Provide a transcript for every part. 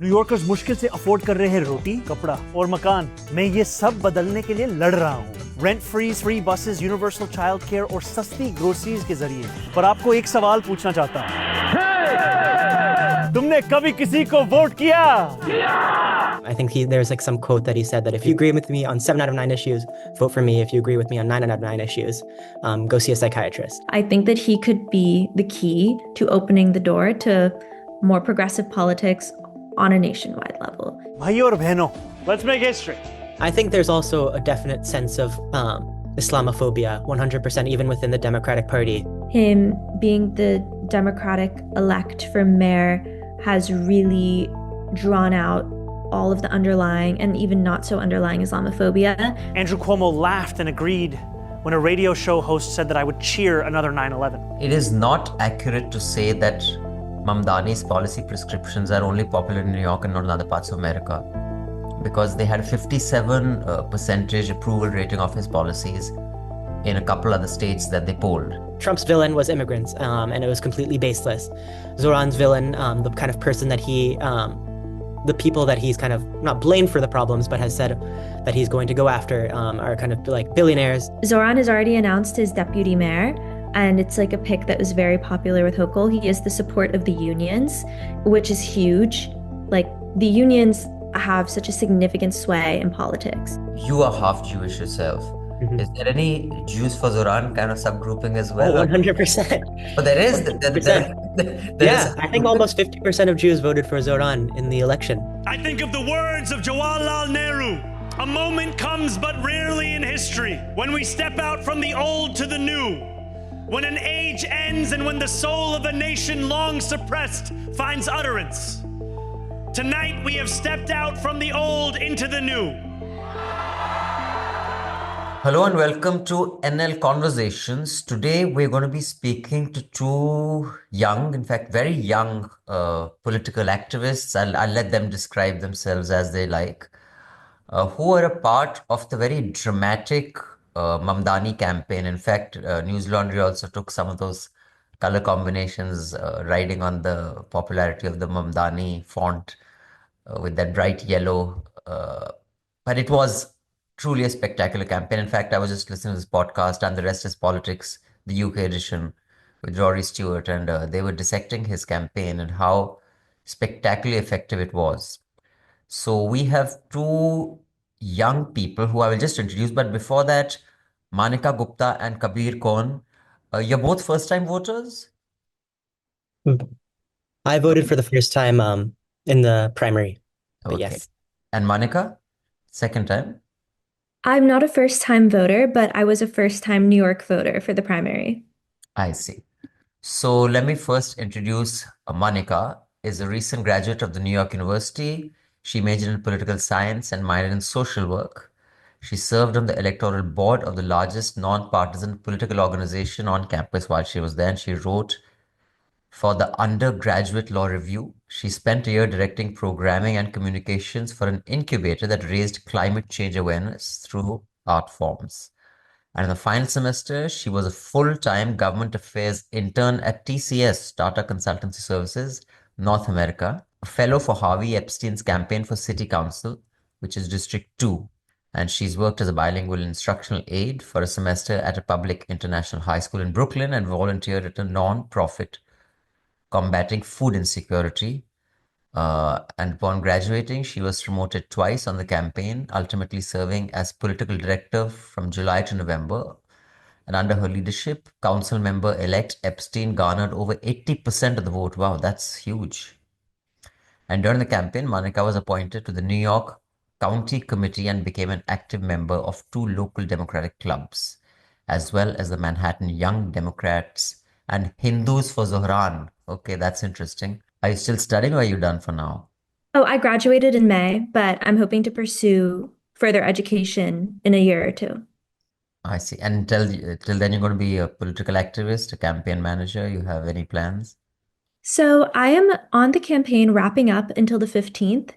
New Yorkers मुश्किल से afford कर रहे हैं रोटी, कपड़ा और मकान। मैं ये सब बदलने के लिए लड़ रहा हूँ, rent free buses, universal child care और सस्ती ग्रोसरीज के जरिए। पर आपको एक सवाल पूछना चाहता हूँ, तुमने कभी किसी को वोट किया? I think there's like some quote that he said that if you agree with me on 7 out of 9 issues, vote for me. If you agree with me on 9 out of 9 issues, go see a psychiatrist. I think that he could be the key to opening the door to more progressive politics on a nationwide level. भाइयों और बहनों, let's make history. I think there's also a definite sense of Islamophobia, 100%, even within the Democratic Party. Him being the Democratic elect for mayor has really drawn out all of the underlying and even not so underlying Islamophobia. Andrew Cuomo laughed and agreed when a radio show host said that I would cheer another 9/11. It is not accurate to say that Mamdani's policy prescriptions are only popular in New York and not in other parts of America, because they had a 57% approval rating of his policies in a couple other states that they polled. Trump's villain was immigrants, and it was completely baseless. Zohran's villain, the kind of person that the people that he's kind of not blamed for the problems, but has said that he's going to go after are kind of like billionaires. Zohran has already announced his deputy mayor, and it's like a pick that was very popular with Hochul. He has the support of the unions, which is huge. Like, the unions have such a significant sway in politics. You are half Jewish yourself. Mm-hmm. Is there any Jews for Zohran kind of subgrouping as well? Oh, 100%. But there is. Yeah, I think almost 50% of Jews voted for Zohran in the election. I think of the words of Jawaharlal Nehru. A moment comes but rarely in history when we step out from the old to the new. When an age ends and when the soul of a nation long suppressed finds utterance. Tonight we have stepped out from the old into the new. Hello and welcome to NL Conversations. Today we're going to be speaking to two young, in fact very young political activists. I'll let them describe themselves as they like, who are a part of the very dramatic Mamdani campaign. In fact, Newslaundry also took some of those color combinations, riding on the popularity of the Mamdani font with that bright yellow. But it was truly a spectacular campaign. In fact, I was just listening to this podcast, And the Rest is Politics, the UK edition with Rory Stewart, and they were dissecting his campaign and how spectacularly effective it was. So we have two young people who I will just introduce. But before that, Maanika Gupta and Kabir Cohen, you're both first-time voters? I voted for the first time in the primary, but Okay. yes. And Maanika, second time? I'm not a first-time voter, but I was a first-time New York voter for the primary. I see. So let me first introduce Maanika. Is a recent graduate of the New York University. She majored in political science and minored in social work. She served on the electoral board of the largest non-partisan political organization on campus while she was there, and she wrote for the Undergraduate Law Review. She spent a year directing programming and communications for an incubator that raised climate change awareness through art forms. And in the final semester, she was a full-time government affairs intern at TCS, Tata Consultancy Services, North America, a fellow for Harvey Epstein's campaign for City Council, which is District 2. And she's worked as a bilingual instructional aide for a semester at a public international high school in Brooklyn and volunteered at a non-profit combating food insecurity. And upon graduating, she was promoted twice on the campaign, ultimately serving as political director from July to November. And under her leadership, council member-elect Epstein garnered over 80% of the vote. Wow, that's huge. And during the campaign, Maanika was appointed to the New York County Committee and became an active member of two local Democratic clubs, as well as the Manhattan Young Democrats and Hindus for Zohran. Okay, that's interesting. Are you still studying or are you done for now? Oh, I graduated in May, but I'm hoping to pursue further education in a year or two. I see. And till then, you're going to be a political activist, a campaign manager. You have any plans? So I am on the campaign wrapping up until the 15th,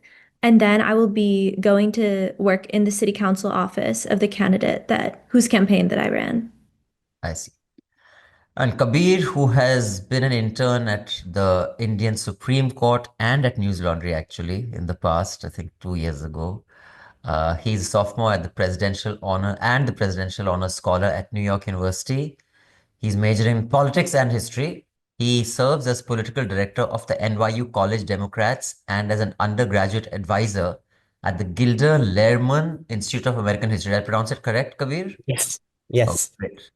and then I will be going to work in the city council office of the candidate whose campaign that I ran. I see. And Kabir, who has been an intern at the Indian Supreme Court and at Newslaundry actually in the past, I think 2 years ago. He's a sophomore at the Presidential Honor and the Presidential Honor Scholar at New York University. He's majoring in politics and history. He serves as political director of the NYU College Democrats and as an undergraduate advisor at the Gilder Lehrman Institute of American History. Did I pronounce it correct, Kabir? Yes. Oh, Yes. great.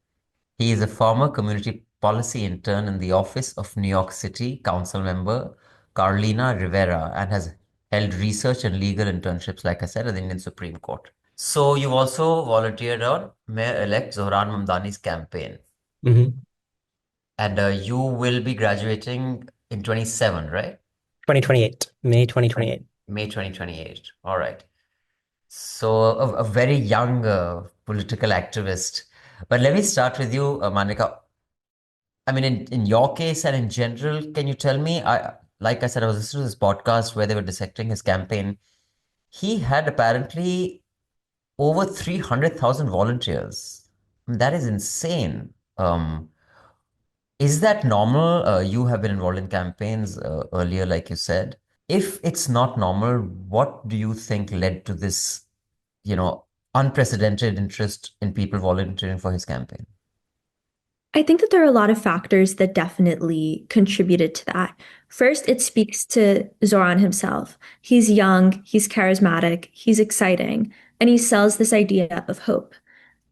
He is a former community policy intern in the office of New York City Council member Carolina Rivera and has held research and legal internships, like I said, at the Indian Supreme Court. So you've also volunteered on Mayor-elect Zohran Mamdani's campaign. Hmm. And you will be graduating in 27, right? 2028, May 2028. May 2028. All right. So a very young political activist. But let me start with you, Manika. I mean, in your case and in general, can you tell me, like I said, I was listening to this podcast where they were dissecting his campaign. He had apparently over 300,000 volunteers. That is insane. Is that normal? You have been involved in campaigns earlier, like you said. If it's not normal, what do you think led to this, you know, unprecedented interest in people volunteering for his campaign? I think that there are a lot of factors that definitely contributed to that. First, it speaks to Zoran himself. He's young, he's charismatic, he's exciting, and he sells this idea of hope.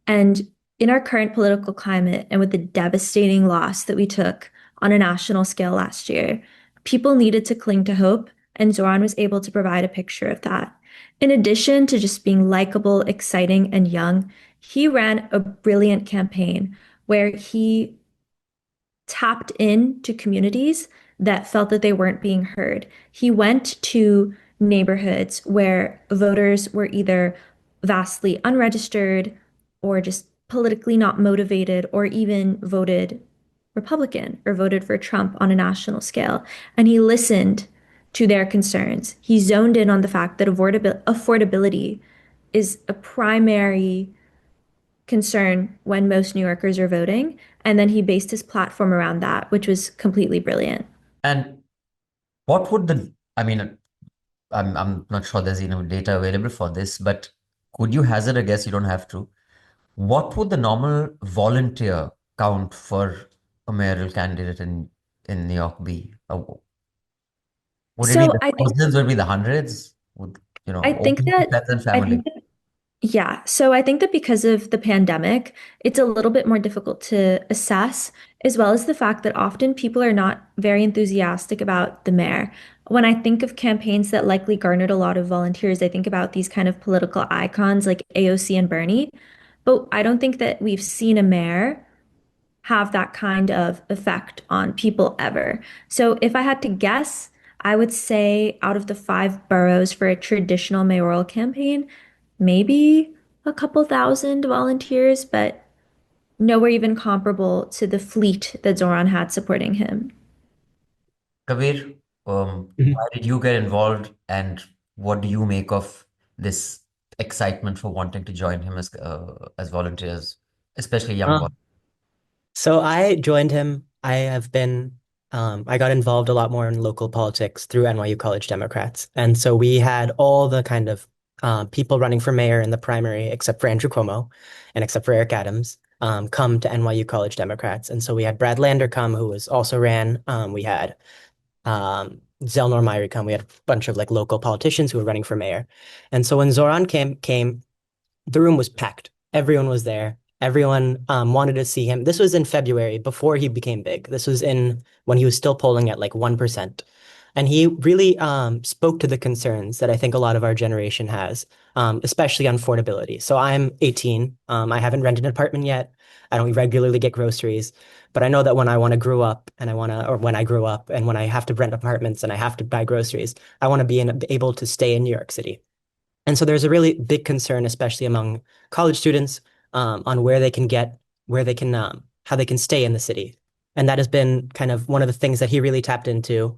And in our current political climate, and with the devastating loss that we took on a national scale last year, people needed to cling to hope, and Zoran was able to provide a picture of that. In addition to just being likable, exciting, and young, he ran a brilliant campaign where he tapped into communities that felt that they weren't being heard. He went to neighborhoods where voters were either vastly unregistered or just politically not motivated or even voted Republican or voted for Trump on a national scale. And he listened to their concerns. He zoned in on the fact that affordability is a primary concern when most New Yorkers are voting. And then he based his platform around that, which was completely brilliant. And what would I mean, I'm not sure there's enough data available for this, but could you hazard a guess? You don't have to. What would the normal volunteer count for a mayoral candidate in New York be? Would it be So the thousands? Would it be the hundreds? Would, I think only that friends and I family? think that yeah, so I think that because of the pandemic, it's a little bit more difficult to assess, as well as the fact that often people are not very enthusiastic about the mayor. When I think of campaigns that likely garnered a lot of volunteers, I think about these kind of political icons like AOC and Bernie, but I don't think that we've seen a mayor have that kind of effect on people ever. So if I had to guess, I would say out of the five boroughs for a traditional mayoral campaign, maybe a couple thousand volunteers, but nowhere even comparable to the fleet that Zoran had supporting him. Kabir, why did you get involved and what do you make of this excitement for wanting to join him as volunteers, especially young Mhm. volunteers? So I joined him. I got involved a lot more in local politics through NYU College Democrats. And so we had all the kind of people running for mayor in the primary, except for Andrew Cuomo and except for Eric Adams, come to NYU College Democrats. And so we had Brad Lander come, who was also ran. We had Zelnor Myrie come. We had a bunch of like local politicians who were running for mayor. And so when Zoran came, the room was packed. Everyone was there. Everyone wanted to see him. This was in February before he became big. This was in when he was still polling at like 1%. And he really spoke to the concerns that I think a lot of our generation has, especially on affordability. So I'm 18. I haven't rented an apartment yet. I don't regularly get groceries, but I know that when I want to grow up and or when I grow up and when I have to rent apartments and I have to buy groceries, I want to be able to stay in New York City. And so there's a really big concern, especially among college students, on where they can, how they can stay in the city. And that has been kind of one of the things that he really tapped into.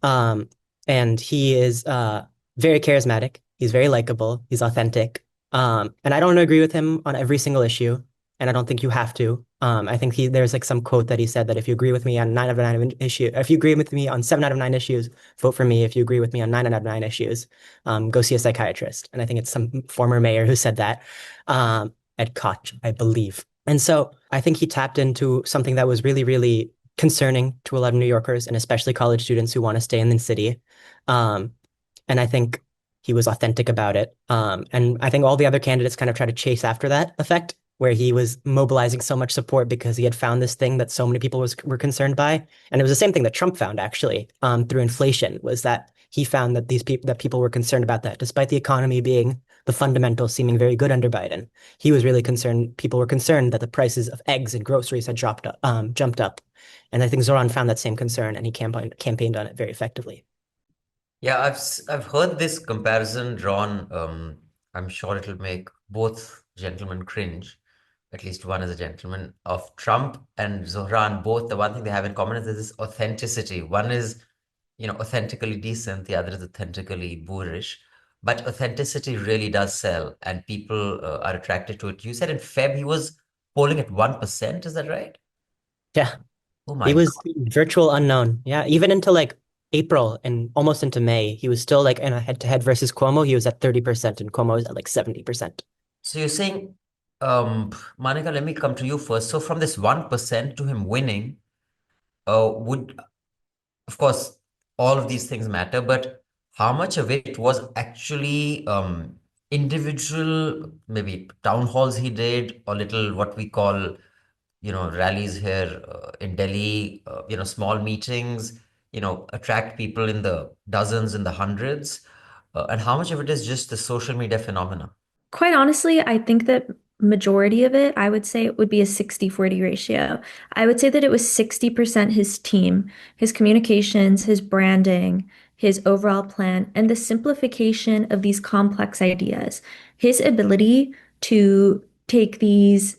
Um, and he is very charismatic. He's very likable. He's authentic. And I don't agree with him on every single issue. and I don't think you have to. I think there's like some quote that he said that if you agree with me on 9 out of 9 issues, if you agree with me on 7 out of 9 issues, vote for me. If you agree with me on 9 out of 9 issues, go see a psychiatrist. And I think it's some former mayor who said that, Ed Koch, I believe. And so I think he tapped into something that was really, really concerning to a lot of New Yorkers and especially college students who want to stay in the city. Um, and I think he was authentic about it. And I think all the other candidates kind of try to chase after that effect, where he was mobilizing so much support because he had found this thing that so many people were concerned by. And it was the same thing that Trump found actually, through inflation, was that he found that people were concerned about that, despite the economy being the fundamentals seeming very good under Biden. He was really concerned. People were concerned that the prices of eggs and groceries had jumped up. And I think Zoran found that same concern, and he campaigned on it very effectively. Yeah, I've heard this comparison drawn. I'm sure it'll make both gentlemen cringe. At least one is a gentleman of Trump and Zohran. Both, the one thing they have in common is this authenticity. One is, authentically decent. The other is authentically boorish. But authenticity really does sell, and people are attracted to it. You said in Feb he was polling at 1%. Is that right? Yeah. Oh He my was God. virtual unknown. Yeah, even into like April and almost into May, he was still like in a head-to-head versus Cuomo. He was at 30% and Cuomo was at like 70%. So you're saying, Manika, let me come to you first. So from this 1% to him winning, would, of course, all of these things matter, but how much of it was actually individual, maybe town halls he did, or little what we call, rallies here in Delhi, small meetings, attract people in the dozens, in the hundreds, and how much of it is just the social media phenomena? Quite honestly, I think that majority of it, I would say it would be a 60-40 ratio. I would say that it was 60% his team, his communications, his branding, his overall plan, and the simplification of these complex ideas. His ability to take these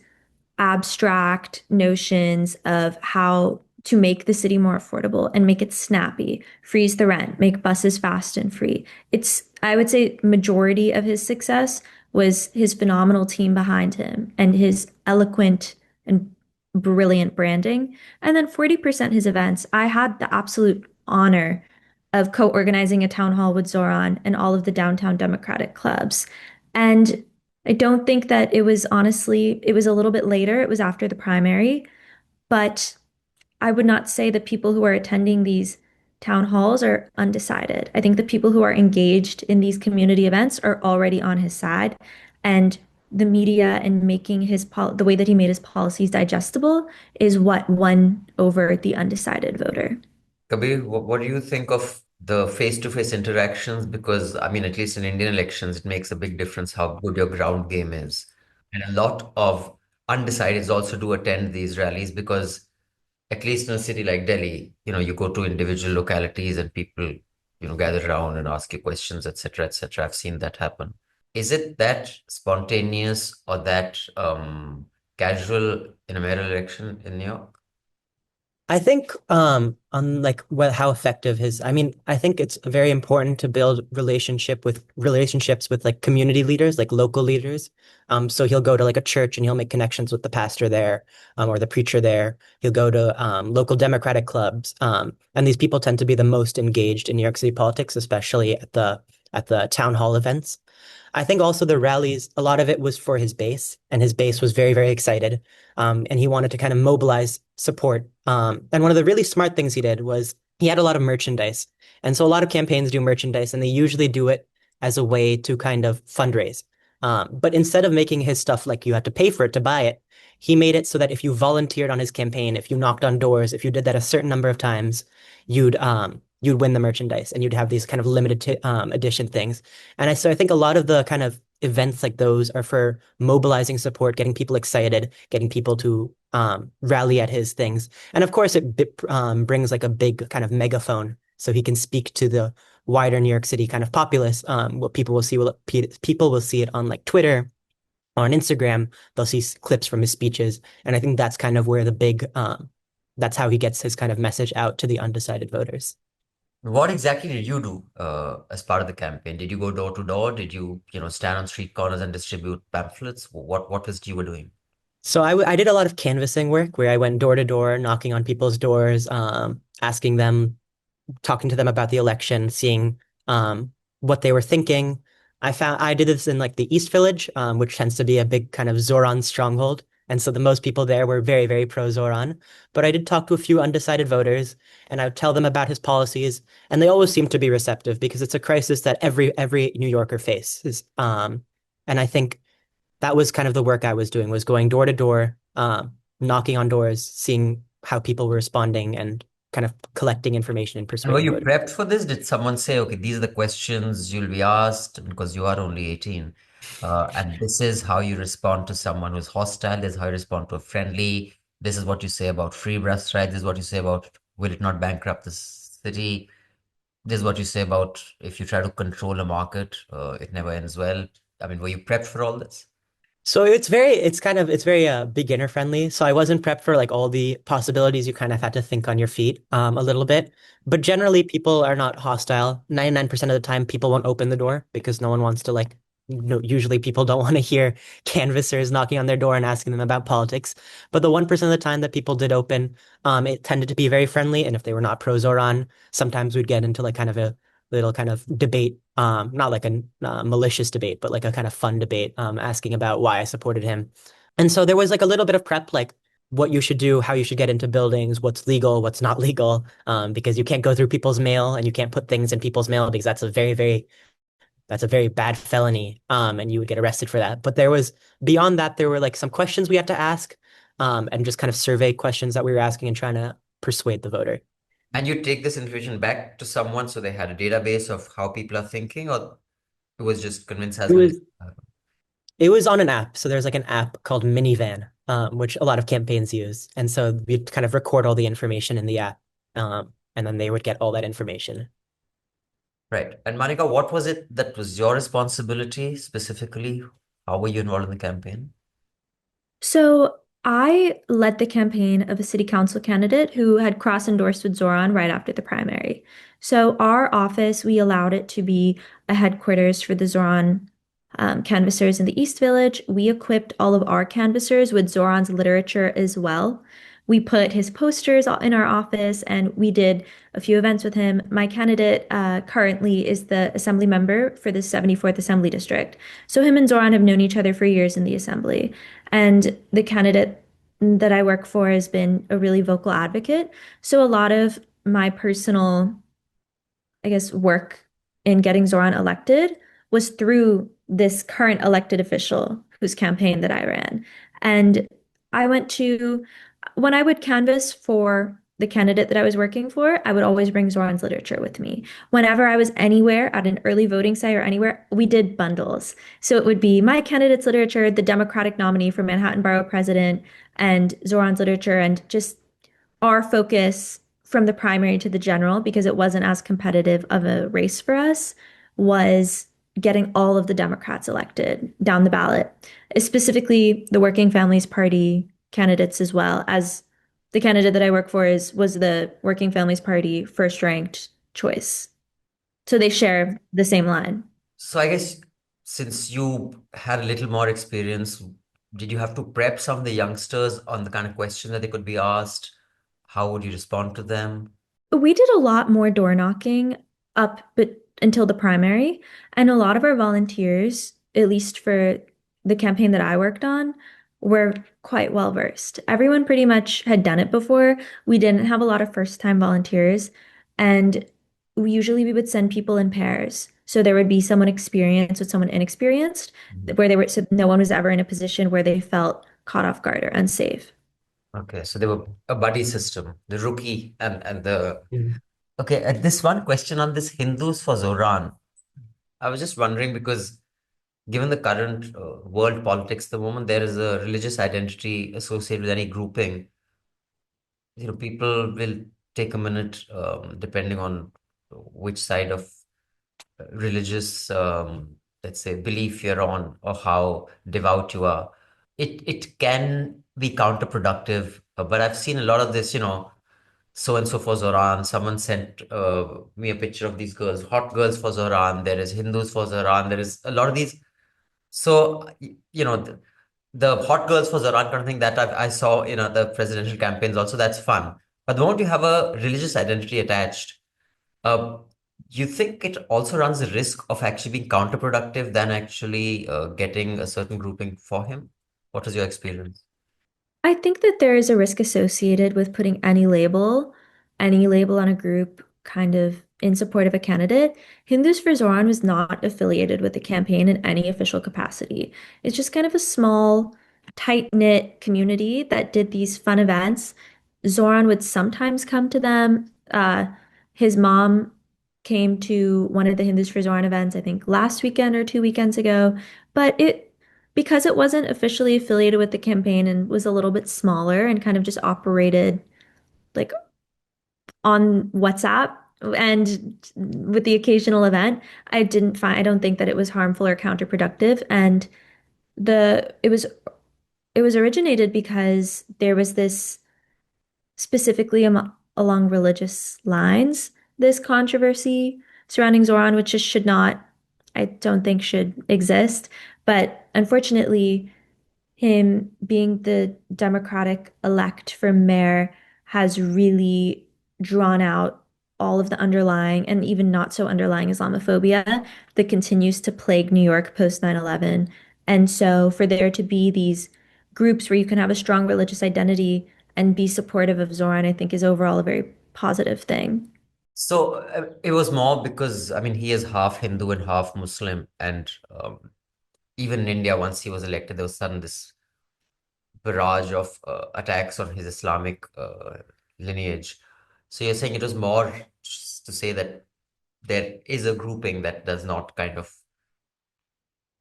abstract notions of how to make the city more affordable and make it snappy, freeze the rent, make buses fast and free. I would say, majority of his success was his phenomenal team behind him and his eloquent and brilliant branding. And then 40% his events. I had the absolute honor of co-organizing a town hall with Zoran and all of the downtown Democratic clubs. And I don't think that it was honestly, it was a little bit later. It was after the primary, but I would not say that people who are attending these town halls are undecided. I think the people who are engaged in these community events are already on his side. And the media and making the way that he made his policies digestible is what won over the undecided voter. Kabir, what do you think of the face-to-face interactions? Because, I mean, at least in Indian elections, it makes a big difference how good your ground game is. And a lot of undecideds also do attend these rallies because, at least in a city like Delhi, you go to individual localities and people, gather around and ask you questions, etc., etc. I've seen that happen. Is it that spontaneous or that casual in a mayoral election in New York? I think on like how effective I think it's very important to build relationships with like community leaders, like local leaders. So he'll go to like a church and he'll make connections with the pastor there, or the preacher there. He'll go to local Democratic clubs. And these people tend to be the most engaged in New York City politics, especially at the town hall events. I think also the rallies, a lot of it was for his base, and his base was very, very excited. And he wanted to kind of mobilize support. And one of the really smart things he did was he had a lot of merchandise. And so a lot of campaigns do merchandise, and they usually do it as a way to kind of fundraise. But instead of making his stuff like you had to pay for it to buy it, he made it so that if you volunteered on his campaign, if you knocked on doors, if you did that a certain number of times, you'd win the merchandise, and you'd have these kind of limited edition things. So I think a lot of the kind of events like those are for mobilizing support, getting people excited, getting people to rally at his things. And of course, it brings like a big kind of megaphone so he can speak to the wider New York City kind of populace. What people will see it on like Twitter or on Instagram. They'll see clips from his speeches. And I think that's kind of where that's how he gets his kind of message out to the undecided voters. What exactly did you do as part of the campaign? Did you go door to door? Did you, stand on street corners and distribute pamphlets? What was it you were doing? So I did a lot of canvassing work where I went door to door, knocking on people's doors, asking them, talking to them about the election, seeing what they were thinking. I did this in like the East Village, which tends to be a big kind of Zoran stronghold. And so the most people there were very, very pro Zoran. But I did talk to a few undecided voters and I would tell them about his policies. And they always seemed to be receptive because it's a crisis that every New Yorker faces. And I think that was kind of the work I was doing, was going door to door, knocking on doors, seeing how people were responding and kind of collecting information and And were persuading you voters. prepped for this? Did someone say, okay, these are the questions you'll be asked because you are only 18, and this is how you respond to someone who's hostile, this is how you respond to a friendly, this is what you say about free bus rides, this is what you say about will it not bankrupt the city, this is what you say about if you try to control a market, it never ends well. I mean, were you prepped for all this? So it's very beginner friendly. So I wasn't prepped for like all the possibilities. You kind of had to think on your feet a little bit. But generally people are not hostile. 99% of the time people won't open the door because no one wants to like usually people don't want to hear canvassers knocking on their door and asking them about politics. But the 1% of the time that people did open, it tended to be very friendly. And if they were not pro Zoran, sometimes we'd get into like kind of a little kind of debate, not like a malicious debate, but like a kind of fun debate, asking about why I supported him. And so there was like a little bit of prep, like what you should do, how you should get into buildings, what's legal, what's not legal, because you can't go through people's mail and you can't put things in people's mail because that's a very bad felony, and you would get arrested for that. But there was beyond that, there were like some questions we had to ask, and just kind of survey questions that we were asking and trying to persuade the voter. And you take this information back to someone so they had a database of how people are thinking, or it was just convince It as many. was It was on an app. So there's like an app called Minivan, which a lot of campaigns use. And so we'd kind of record all the information in the app, and then they would get all that information. Right. And Monica, what was it that was your responsibility specifically? How were you involved in the campaign? So I led the campaign of a city council candidate who had cross-endorsed with Zoran right after the primary. So our office, we allowed it to be a headquarters for the Zoran canvassers in the East Village. We equipped all of our canvassers with Zoran's literature as well. We put his posters in our office and we did a few events with him. My candidate currently is the assembly member for the 74th Assembly District. So him and Zoran have known each other for years in the assembly. And the candidate that I work for has been a really vocal advocate. So a lot of my personal, I guess, work in getting Zoran elected was through this current elected official whose campaign that I ran. And I went to, when I would canvass for the candidate that I was working for, I would always bring Zoran's literature with me. Whenever I was anywhere at an early voting site or anywhere, we did bundles. So it would be my candidate's literature, the Democratic nominee for Manhattan Borough President, and Zoran's literature, and just our focus from the primary to the general, because it wasn't as competitive of a race for us, was getting all of the Democrats elected down the ballot, specifically the Working Families Party candidates, as well as the candidate that I work for was the Working Families Party first ranked choice. So they share the same line. So I guess since you had a little more experience, did you have to prep some of the youngsters on the kind of question that they could be asked? How would you respond to them? We did a lot more door knocking up but until the primary, and a lot of our volunteers, at least for the campaign that I worked on, were quite well versed. Everyone pretty much had done it before. We didn't have a lot of first time volunteers, and we would send people in pairs. So there would be someone experienced with someone inexperienced, where they were so no one was ever in a position where they felt caught off guard or unsafe. Okay, so they were a buddy system, the rookie and the Mhm. okay. This one question on this Hindus for Zoran. I was just wondering because given the current world politics at the moment, there is a religious identity associated with any grouping. People will take a minute, depending on which side of religious, let's say, belief you're on or how devout you are. It can be counterproductive, but I've seen a lot of this, so and so for Zoran. Someone sent me a picture of these girls, hot girls for Zoran. There is Hindus for Zoran. There is a lot of these. So, the hot girls for Zoran kind of thing that I saw in other presidential campaigns also, that's fun. But the moment you have a religious identity attached, uh, you think it also runs the risk of actually being counterproductive than actually getting a certain grouping for him? What was your experience? I think that there is a risk associated with putting any label on a group kind of in support of a candidate. Hindus for Zoran was not affiliated with the campaign in any official capacity. It's just kind of a small, tight-knit community that did these fun events. Zoran would sometimes come to them. His mom came to one of the Hindus for Zoran events, I think last weekend or 2 weekends ago. But because it wasn't officially affiliated with the campaign and was a little bit smaller and kind of just operated like on WhatsApp and with the occasional event, I don't think that it was harmful or counterproductive. And the it was originated because there was this specifically along religious lines, this controversy surrounding Zoran, which just should not, I don't think should exist. But unfortunately, him being the Democratic elect for mayor has really drawn out all of the underlying and even not so underlying Islamophobia that continues to plague New York post 9/11. And so for there to be these groups where you can have a strong religious identity and be supportive of Zoran, I think is overall a very positive thing. So it was more because, I mean, he is half Hindu and half Muslim. And even in India, once he was elected, there was sudden this barrage of attacks on his Islamic lineage. So you're saying it was more just to say that there is a grouping that does not kind of,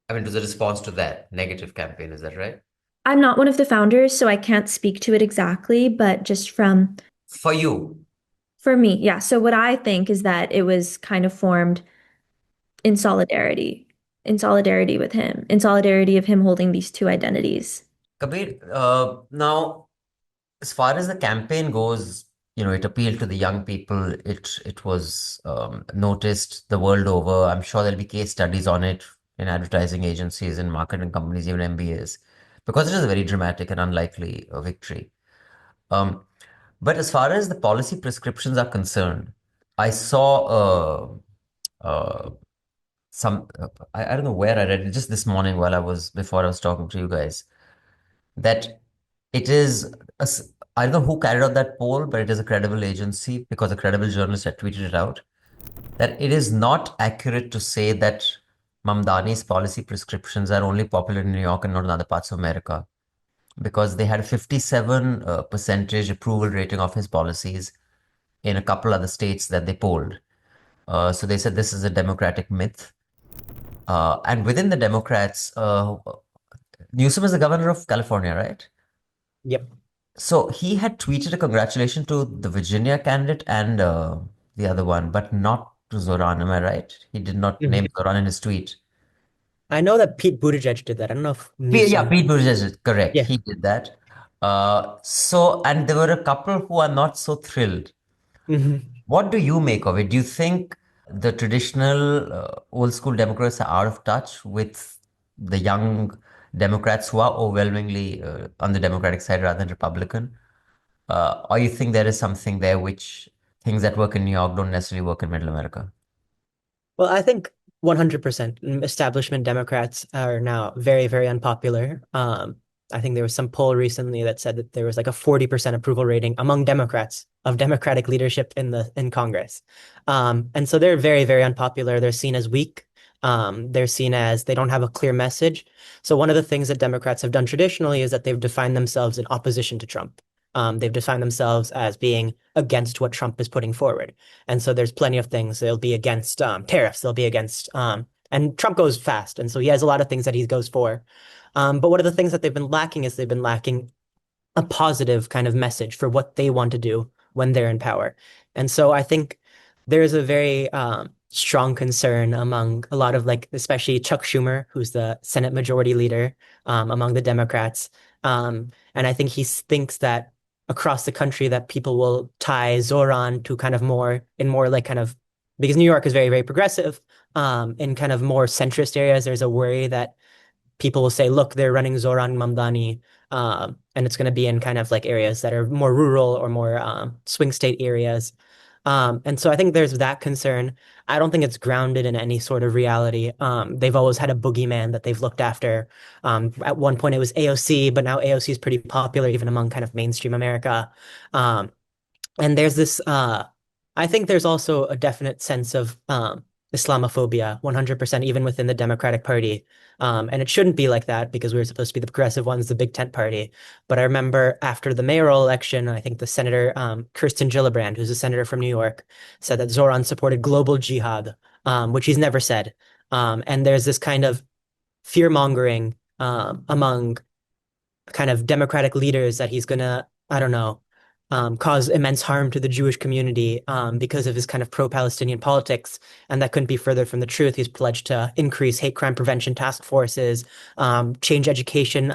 I mean, it was a response to that negative campaign, is that right? I'm not one of the founders, so I can't speak to it exactly, but just from For you. for me, yeah. So what I think is that it was kind of formed in solidarity, in solidarity with him, in solidarity of him holding these two identities. Kabir, now, as far as the campaign goes, it appealed to the young people. It was noticed the world over. I'm sure there'll be case studies on it in advertising agencies and marketing companies, even MBAs, because it is a very dramatic and unlikely victory. Um, but as far as the policy prescriptions are concerned, I saw I don't know where I read it, just this morning while before I was talking to you guys, that it is, I don't know who carried out that poll, but it is a credible agency because a credible journalist had tweeted it out, that it is not accurate to say that Mamdani's policy prescriptions are only popular in New York and not in other parts of America, because they had a 57 percentage approval rating of his policies in a couple other states that they polled. So they said this is a democratic myth. And within the Democrats, Newsom is the governor of California, right? Yep. So he had tweeted a congratulation to the Virginia candidate and the other one, but not to Zoran. Am I right? He did not name Mhm. Zoran in his tweet. I know that Pete Buttigieg did that. I don't know if Yeah, Newsom. Pete Buttigieg is correct. Yeah. He did that. And there were a couple who are not so thrilled. Hmm. What do you make of it? Do you think the traditional old school Democrats are out of touch with the young Democrats who are overwhelmingly on the Democratic side rather than Republican? Or you think there is something there which things that work in New York don't necessarily work in Middle America? Well, I think 100% establishment Democrats are now very, very unpopular. I think there was some poll recently that said that there was like a 40% approval rating among Democrats of Democratic leadership in Congress. And so they're very, very unpopular. They're seen as weak. They're seen as they don't have a clear message. So one of the things that Democrats have done traditionally is that they've defined themselves in opposition to Trump. They've defined themselves as being against what Trump is putting forward. And so there's plenty of things. They'll be against tariffs. They'll be against, and Trump goes fast. And so he has a lot of things that he goes for. But one of the things that they've been lacking is they've been lacking a positive kind of message for what they want to do when they're in power. And so I think there's a very strong concern among a lot of like, especially Chuck Schumer, who's the Senate Majority Leader among the Democrats. And I think he thinks that across the country that people will tie Zoran to kind of more like kind of because New York is very, very progressive. In kind of more centrist areas, there's a worry that people will say, look, they're running Zohran Mamdani, and it's going to be in kind of like areas that are more rural or more swing state areas. And so I think there's that concern. I don't think it's grounded in any sort of reality. They've always had a boogeyman that they've looked after. At one point it was AOC, but now AOC is pretty popular even among kind of mainstream America. Um, and there's this, I think there's also a definite sense of Islamophobia, 100%, even within the Democratic Party. And it shouldn't be like that because we were supposed to be the progressive ones, the big tent party. But I remember after the mayoral election, I think the senator, Kirsten Gillibrand, who's a senator from New York, said that Zoran supported global jihad, which he's never said. And there's this kind of fear mongering among kind of democratic leaders that he's gonna, I don't know, cause immense harm to the Jewish community because of his kind of pro-Palestinian politics, and that couldn't be further from the truth. He's pledged to increase hate crime prevention task forces, change education,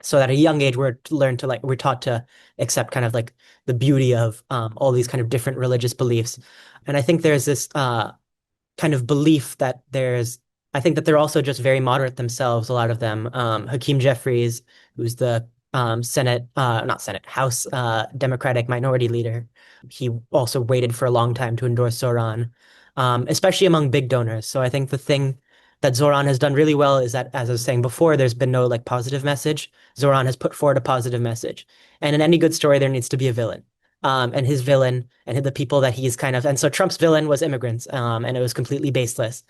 so that at a young age we're taught to accept kind of like the beauty of all these kind of different religious beliefs, and I think there's this kind of belief that I think that they're also just very moderate themselves, a lot of them. Hakeem Jeffries, who's the not Senate, House Democratic Minority Leader, he also waited for a long time to endorse Zoran, especially among big donors. So I think the thing that Zoran has done really well is that, as I was saying before, there's been no like positive message. Zoran has put forward a positive message. And in any good story, there needs to be a villain. And his villain and the people that he's kind of, and so Trump's villain was immigrants, and it was completely baseless.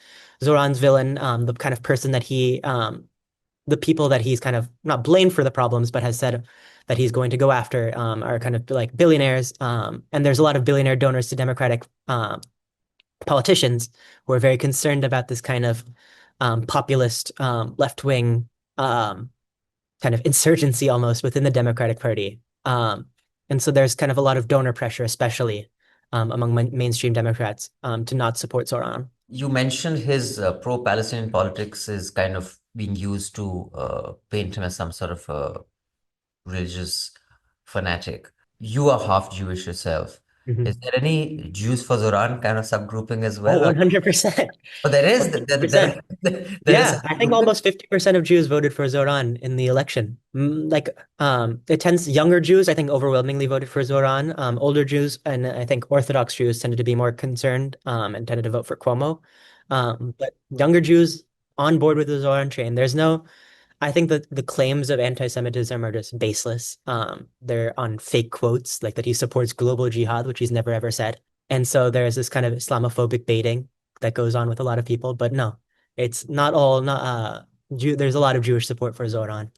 Zoran's villain, the kind of person that the people that he's kind of not blamed for the problems, but has said that he's going to go after, are kind of like billionaires. And there's a lot of billionaire donors to Democratic politicians who are very concerned about this kind of populist left-wing kind of insurgency almost within the Democratic Party. And so there's kind of a lot of donor pressure, especially among mainstream Democrats, to not support Zoran. You mentioned his pro-Palestinian politics is kind of being used to paint him as some sort of a religious fanatic. You are half Jewish yourself. Mhm. Is there any Jews for Zoran kind of subgrouping as Oh, well? 100%. Oh, there is. 100%. There is Yeah, a I think subgrouping. almost 50% of Jews voted for Zoran in the election. Younger Jews, I think, overwhelmingly voted for Zoran. Older Jews and I think Orthodox Jews tended to be more concerned and tended to vote for Cuomo. But younger Jews on board with the Zoran train. I think that the claims of anti-Semitism are just baseless. They're on fake quotes, like that he supports global jihad, which he's never ever said. And so there's this kind of Islamophobic baiting that goes on with a lot of people. But no, it's not all not there's a lot of Jewish support for Zoran.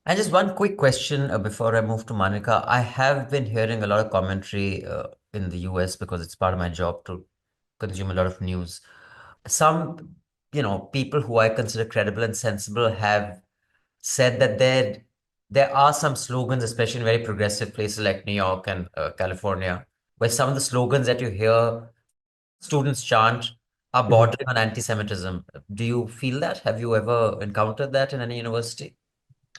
And just one quick question before I move to Manika. I have been hearing a lot of commentary in the US because it's part of my job to consume a lot of news. Some, people who I consider credible and sensible have said that there are some slogans, especially in very progressive places like New York and California, where some of the slogans that you hear students chant are Mhm. bordering on anti-Semitism. Do you feel that? Have you ever encountered that in any university?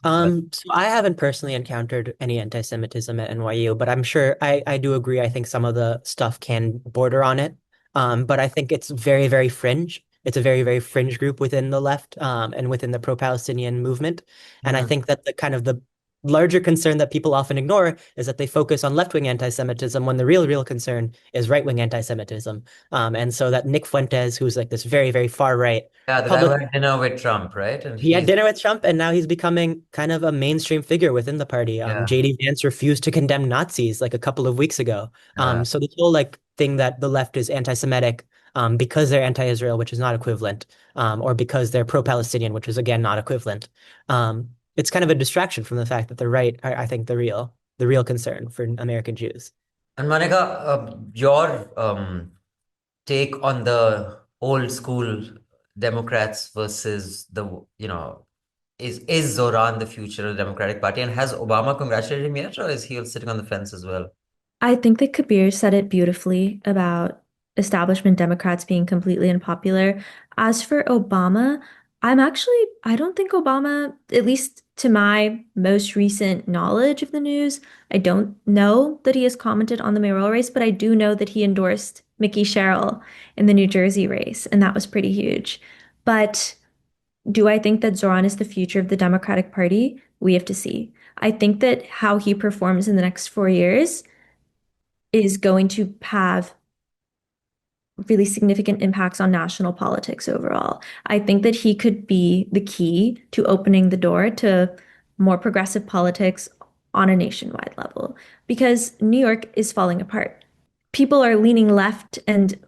So I haven't personally encountered any anti-Semitism at NYU, but I'm sure I do agree. I think some of the stuff can border on it. But I think it's very, very fringe. It's a very, very fringe group within the left, and within the pro-Palestinian movement. And I Hmm. think that the larger concern that people often ignore is that they focus on left-wing anti-Semitism when the real concern is right-wing anti-Semitism. And so that Nick Fuentes, who's like this very, very far right Yeah, the guy who public had dinner with Trump, right? And he had he's, dinner with Trump, and now he's becoming kind of a mainstream figure within the party. yeah, JD Vance refused to condemn Nazis like a couple of weeks ago. yeah. So this whole like thing that the left is anti-Semitic because they're anti-Israel, which is not equivalent, or because they're pro-Palestinian, which is again not equivalent. It's kind of a distraction from the fact that the right are, I think, the real concern for American Jews. And Monica, your take on the old school Democrats versus is Zoran the future of the Democratic Party? And has Obama congratulated him yet, or is he sitting on the fence as well? I think that Kabir said it beautifully about establishment Democrats being completely unpopular. As for Obama, I don't think Obama, at least to my most recent knowledge of the news, I don't know that he has commented on the mayoral race, but I do know that he endorsed Mickey Sherrill in the New Jersey race, and that was pretty huge. But Do I think that Zoran is the future of the Democratic Party? We have to see. I think that how he performs in the next 4 years is going to have really significant impacts on national politics overall. I think that he could be the key to opening the door to more progressive politics on a nationwide level because New York is falling apart. People are leaning left and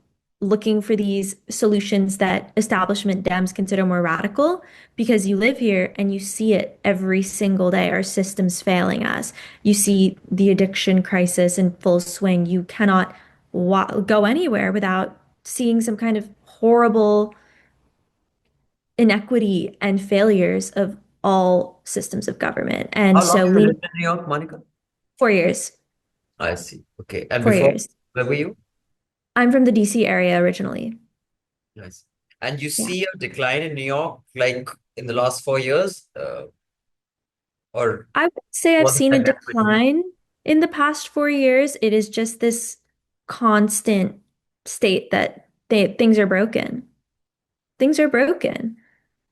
looking for these solutions that establishment Dems consider more radical because you live here and you see it every single day. Our system's failing us. You see the addiction crisis in full swing. You cannot go anywhere without seeing some kind of horrible inequity and failures of all systems of government. And How long so have you lean lived in New York, Monica? 4 years, I see. Okay. And four before, years. where were you? I'm from the DC area originally. Nice. And you Yeah. see a decline in New York, like in the last 4 years, or I would say I've was it seen a like that for you? decline in the past 4 years. It is just this constant state that things are broken. Things are broken.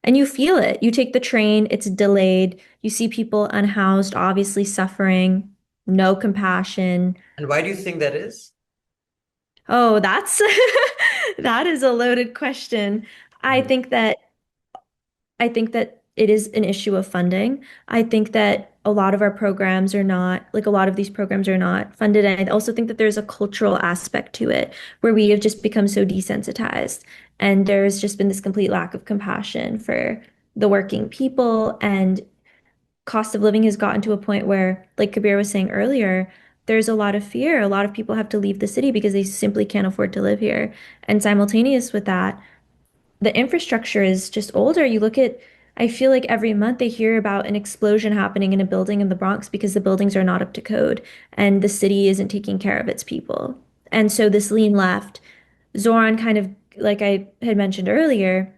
And you feel it. You take the train, it's delayed. You see people unhoused, obviously suffering, no compassion. And why do you think that is? Oh, that's that is a loaded question. I Mhm. think that I think that it is an issue of funding. I think that a lot of our programs are not, like a lot of these programs are not funded. And I also think that there's a cultural aspect to it where we have just become so desensitized. And there's just been this complete lack of compassion for the working people. And cost of living has gotten to a point where, like Kabir was saying earlier, there's a lot of fear. A lot of people have to leave the city because they simply can't afford to live here. And simultaneous with that, the infrastructure is just older. You look at, I feel like every month they hear about an explosion happening in a building in the Bronx because the buildings are not up to code and the city isn't taking care of its people. And so this lean left, Zoran kind of, like I had mentioned earlier,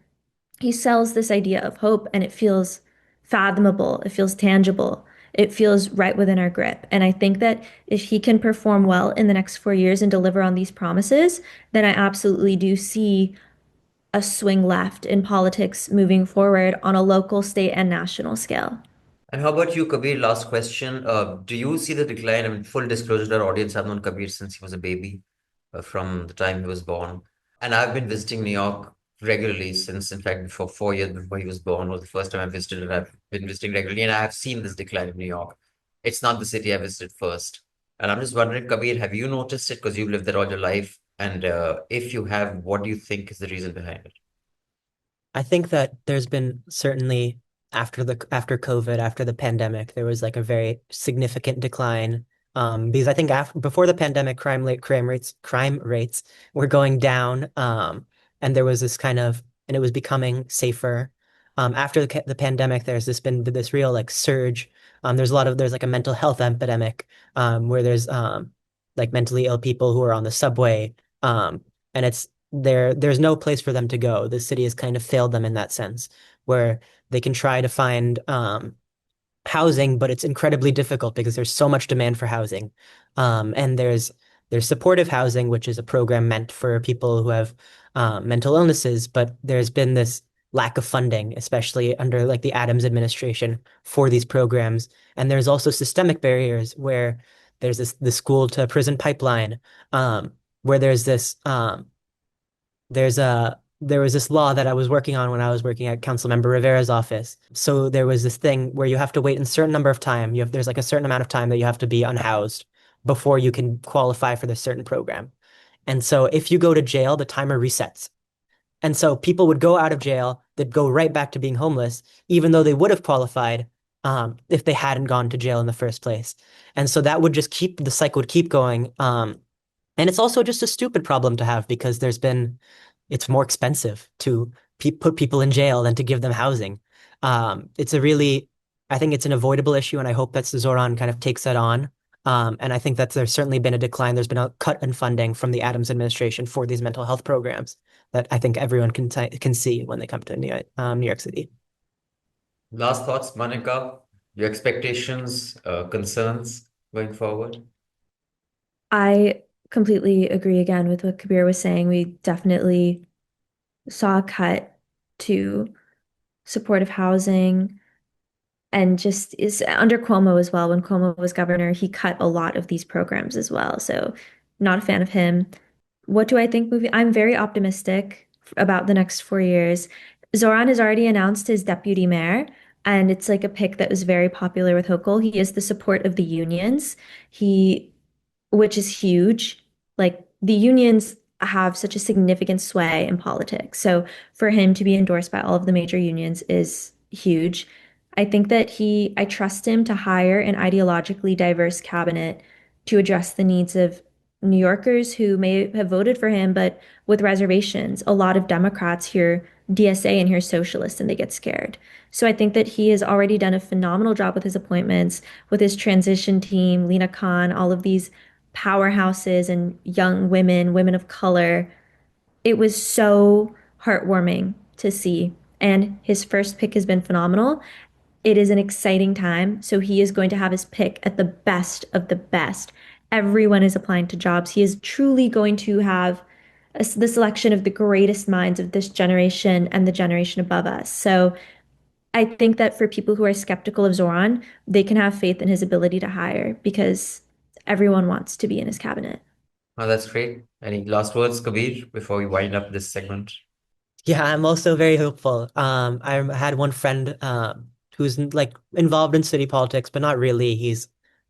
he sells this idea of hope and it feels fathomable, it feels tangible, it feels right within our grip. And I think that if he can perform well in the next 4 years and deliver on these promises, then I absolutely do see a swing left in politics moving forward on a local, state, and national scale. And how about you, Kabir? Last question. Do you see the decline? I mean, full disclosure to our audience, I've known Kabir since he was a baby, from the time he was born. And I've been visiting New York regularly since, in fact, before 4 years before he was born was the first time I visited, and I've been visiting regularly, and I have seen this decline in New York. It's not the city I visited first. And I'm just wondering, Kabir, have you noticed it because you've lived there all your life? And if you have, what do you think is the reason behind it? I think that there's been certainly after COVID, after the pandemic, there was like a very significant decline. Because I think after before the pandemic, crime rates were going down. And there was this kind of and it was becoming safer. After the pandemic, there's been this real like surge. There's like a mental health epidemic, where there's like mentally ill people who are on the subway. And there's no place for them to go. The city has kind of failed them in that sense, where they can try to find housing, but it's incredibly difficult because there's so much demand for housing. And there's supportive housing, which is a program meant for people who have mental illnesses, but there's been this lack of funding, especially under like the Adams administration for these programs. And there's also systemic barriers where there's the school to prison pipeline, where there was this law that I was working on when I was working at Councilmember Rivera's office. So there was this thing where you have to wait a certain number of time. There's like a certain amount of time that you have to be unhoused before you can qualify for this certain program. And so if you go to jail, the timer resets. And so people would go out of jail, they'd go right back to being homeless, even though they would have qualified, if they hadn't gone to jail in the first place. And so that would just the cycle would keep going. And it's also just a stupid problem to have because it's more expensive to put people in jail than to give them housing. It's a really, I think it's an avoidable issue, and I hope that Zoran kind of takes that on. And I think that there's certainly been a decline. There's been a cut in funding from the Adams administration for these mental health programs that I think everyone can see when they come to New York City. Last thoughts, Monica, your expectations, concerns going forward? I completely agree again with what Kabir was saying. We definitely saw a cut to supportive housing, and just is under Cuomo as well. When Cuomo was governor, he cut a lot of these programs as well. So, not a fan of him. What do I think movie? I'm very optimistic about the next 4 years. Zoran has already announced his deputy mayor, and it's like a pick that was very popular with Hochul. He has the support of the unions. He, which is huge. Like the unions have such a significant sway in politics. So for him to be endorsed by all of the major unions is huge. I think that I trust him to hire an ideologically diverse cabinet to address the needs of New Yorkers who may have voted for him, but with reservations. A lot of Democrats hear DSA and hear socialist and they get scared. So I think that he has already done a phenomenal job with his appointments, with his transition team, Lena Khan, all of these powerhouses and young women, women of color. It was so heartwarming to see. And his first pick has been phenomenal. It is an exciting time. So he is going to have his pick at the best of the best. Everyone is applying to jobs. He is truly going to have the selection of the greatest minds of this generation and the generation above us. So I think that for people who are skeptical of Zoran, they can have faith in his ability to hire because everyone wants to be in his cabinet. Oh, that's great. Any last words, Kabir, before we wind up this segment? Yeah, I'm also very hopeful. I had one friend who's like involved in city politics, but not really.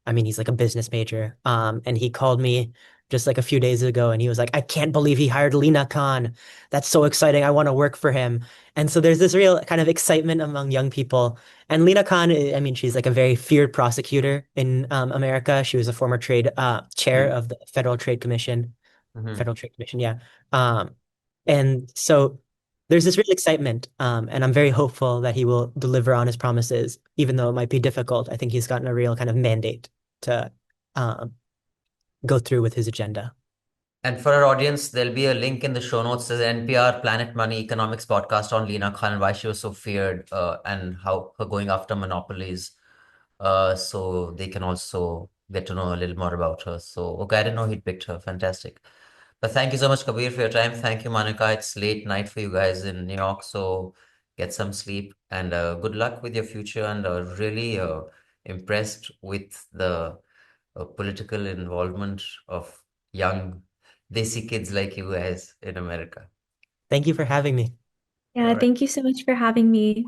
I mean, he's like a business major. And he called me just like a few days ago, and he was like, "I can't believe he hired Lena Khan. That's so exciting. I want to work for him." And so there's this real kind of excitement among young people. And Lena Khan, I mean, she's like a very feared prosecutor in America. She was a former trade chair Mm-hmm. of the Mm-hmm. Federal Trade Commission, yeah. Um, and so there's this real excitement, and I'm very hopeful that he will deliver on his promises, even though it might be difficult. I think he's gotten a real kind of mandate to um, go through with his agenda. And for our audience, there'll be a link in the show notes. There's an NPR Planet Money economics podcast on Lena Khan and why she was so feared, and how her going after monopolies. So they can also get to know a little more about her. So, okay, I didn't know he'd picked her. Fantastic. But thank you so much, Kabir, for your time. Thank you, Monica. It's late night for you guys in New York, so get some sleep and good luck with your future. And really impressed with the political involvement of young desi kids like you guys in America. Thank you for having me. Yeah, All right. thank you so much for having me.